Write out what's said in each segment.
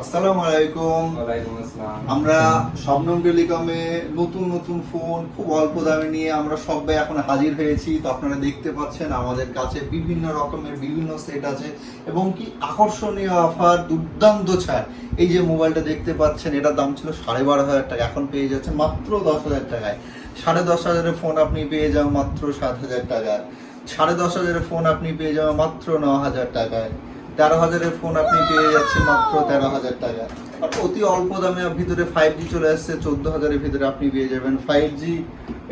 আসসালামু আলাইকুম। ওয়ালাইকুম আসসালাম। আমরা শবনম টেলিকমে নতুন নতুন ফোন খুব অল্প দামে নিয়ে আমরা সবাই এখন হাজির হয়েছি। তো আপনারা দেখতে পাচ্ছেন আমাদের কাছে বিভিন্ন রকমের বিভিন্ন সেট আছে এবং কি আকর্ষণীয় অফার, দুর্দান্ত ছাড়। এই যে মোবাইলটা দেখতে পাচ্ছেন, এটার দাম ছিল 12,500 টাকা, এখন পেয়ে যাচ্ছেন মাত্র 10,000 টাকায়। 10,500 ফোন আপনি পেয়ে যাবেন মাত্র 7,000 টাকায়। 10,500 ফোন আপনি পেয়ে যাবেন মাত্র 9,000 টাকায়। 13,000 ফোন আপনি পেয়ে যাচ্ছেন মাত্র 13,000 টাকা। আর অতি অল্প দামে ভিতরে 5G চলে আসছে, 14,000 ভিতরে আপনি পেয়ে যাবেন 5G।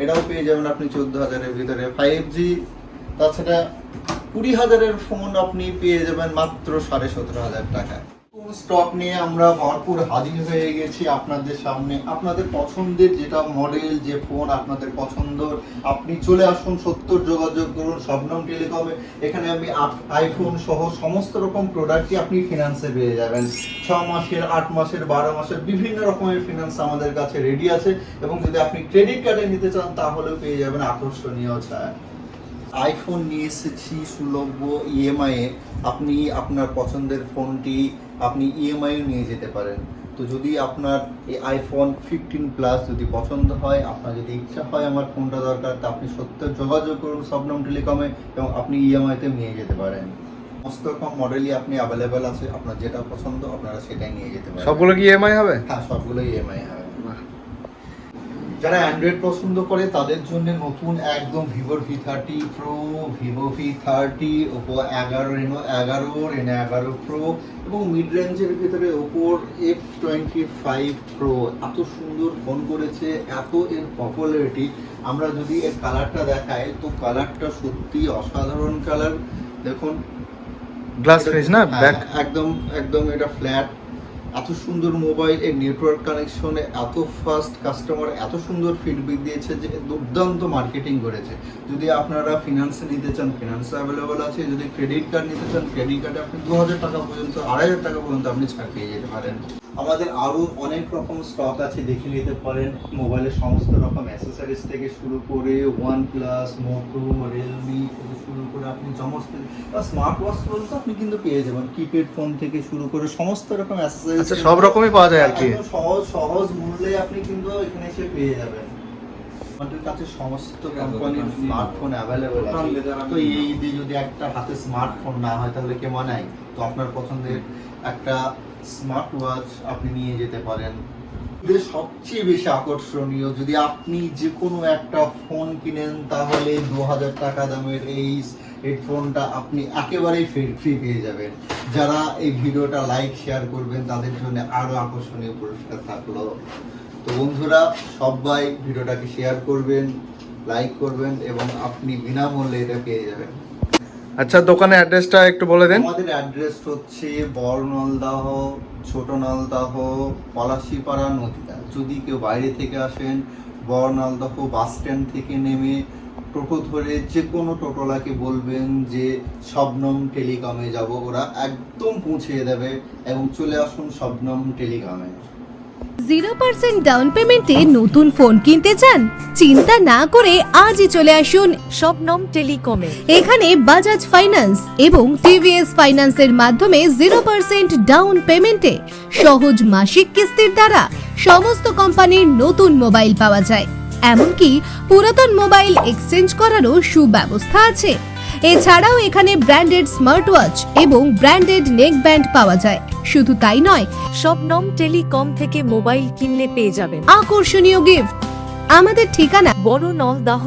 এটাও পেয়ে যাবেন আপনি 14,000 ভিতরে 5G। তাছাড়া 20,000 ফোন আপনি পেয়ে যাবেন মাত্র 17,500 টাকায়। স্টক নিয়ে আমরা ভরপুর হাজির হয়ে গেছি আপনাদের সামনে। আপনাদের পছন্দের যেটা মডেল, যে ফোন আপনাদের পছন্দ, আপনি চলে আসুন, 70 যোগাযোগ করুন শবনম টেলিকমে। এখানে আমি আইফোন সহ সমস্ত রকম প্রোডাক্টই আপনি ফিনান্সে পেয়ে যাবেন। 6 মাসের, 8 মাসের, 12 মাসের বিভিন্ন রকমের ফিনান্স আমাদের কাছে রেডি আছে। এবং যদি আপনি ক্রেডিট কার্ডে নিতে চান তাহলেও পেয়ে যাবেন আকর্ষণীয় ছাড়। আইফোন নিয়ে এসেছি সুলভ ইএমআই এ। আপনি আপনার পছন্দের ফোনটি আপনি ইএমআই নিয়ে যেতে পারেন। তো যদি আপনার এই আইফোন 15 প্লাস যদি পছন্দ হয়, আপনার যদি ইচ্ছা হয় আমার ফোনটা দরকার, তা আপনি সত্য যোগাযোগ করুন শবনম টেলিকমে এবং আপনি ইএমআইতে নিয়ে যেতে পারেন। সমস্ত রকম মডেলই আপনি অ্যাভেলেবেল আছে, আপনার যেটা পছন্দ আপনারা সেটাই নিয়ে যেতে পারেন। সবগুলো কি ইএমআই হবে? হ্যাঁ, সবগুলো ইএমআই হবে। যারা অ্যান্ড্রয়েড পছন্দ করে তাদের জন্য নতুন একদম ভিভোর V30 pro, Vivo V30, Oppo 11, Reno 11, Reno 11 pro এবং মিড রেঞ্জের ভিতরে ওপোর F25 প্রো। এত সুন্দর ফোন করেছে, এত এর পপুলারিটি। আমরা যদি এর কালারটা দেখাই তো কালারটা সত্যি অসাধারণ কালার। দেখুন গ্লাস ফিনিশ না, ব্যাক একদম একদম এটা ফ্ল্যাট। এত সুন্দর মোবাইল, এর নেটওয়ার্ক কানেকশনে এত ফাস্ট, কাস্টমার এত সুন্দর ফিডব্যাক দিয়েছে যে দুর্দান্ত মার্কেটিং করেছে। যদি আপনারা ফিনান্সে নিতে চান ফিনান্সে অ্যাভেলেবল আছে, যদি ক্রেডিট কার্ড নিতে চান ক্রেডিট কার্ডে আপনি 2,000 টাকা পর্যন্ত, 2,500 টাকা পর্যন্ত আপনি ছাড় পেয়ে যেতে পারেন। আমাদের আরও অনেক রকম স্টক আছে, দেখে নিতে পারেন। মোবাইলের সমস্ত রকম অ্যাসেসরিজ থেকে শুরু করে OnePlus, মোটো, রিয়েলমি থেকে শুরু করে আপনি সমস্ত স্মার্ট ওয়াচ পর্যন্ত আপনি কিন্তু পেয়ে যাবেন। কিপ্যাড ফোন থেকে শুরু করে সমস্ত রকম অ্যাসেসরিজ, আচ্ছা, সব রকমই পাওয়া যায় আর কি। সহজ মূল্যে আপনি কিন্তু এখানে এসে পেয়ে যাবেন। আমাদের কাছে সমস্ত কোম্পানির স্মার্টফোন অ্যাভেলেবল আছে। তো এই ঈদে যদি একটা হাতে স্মার্টফোন না হয় তাহলে কেমন হয়? তো আপনার পছন্দের একটা স্মার্ট ওয়াচ আপনি নিয়ে যেতে পারেন। সবচেয়ে বেশি আকর্ষণীয়, যদি আপনি যে কোনো একটা ফোন কিনেন তাহলে 2,000 টাকা দামের এই হেডফোনটা আপনি একেবারেই ফ্রি পেয়ে যাবেন। যারা এই ভিডিওটা লাইক শেয়ার করবেন তাদের জন্য আরো আকর্ষণীয় পুরস্কার থাকলো। তো বন্ধুরা, সবাই ভিডিওটাকে শেয়ার করবেন, লাইক করবেন এবং আপনি বিনামূল্যে এটা পেয়ে যাবেন। আচ্ছা, দোকানের অ্যাড্রেসটা একটু বলে দেন। আমাদের অ্যাড্রেস হচ্ছে বড় নলদাহ, ছোট নলদাহ, পলাশীপাড়া, নদীয়া। যদি কেউ বাইরে থেকে আসেন, বড় নলদাহ বাস স্ট্যান্ড থেকে নেমে টোটো ধরে যে কোনো টোটোলাকে বলবেন যে শবনম টেলিকমে যাব, ওরা একদম পৌঁছে দেবে। এবং চলে আসুন শবনম টেলিকমে। 0% ডাউন পেমেন্টে নতুন ফোন কিনতে চান? চিন্তা না করে আজই চলে আসুন শবনম টেলিকমে। এখানে বাজাজ ফাইন্যান্স এবং টিভিএস ফাইন্যান্সের মাধ্যমে 0% ডাউন পেমেন্টে সহজ মাসিক কিস্তির দ্বারা সমস্ত কোম্পানির নতুন মোবাইল পাওয়া যায়। এমনকি পুরাতন মোবাইল এক্সচেঞ্জ করারও সুব্যবস্থা আছে। এছাড়াও এখানে ব্র্যান্ডেড স্মার্ট ওয়াচ এবং ব্র্যান্ডেড নেক ব্যান্ড পাওয়া যায়। শুধু তাই নয়, শবনম টেলিকম থেকে মোবাইল কিনলে পেয়ে যাবেন আকর্ষণীয় গিফট। আমাদের ঠিকানা বড় নলদাহ।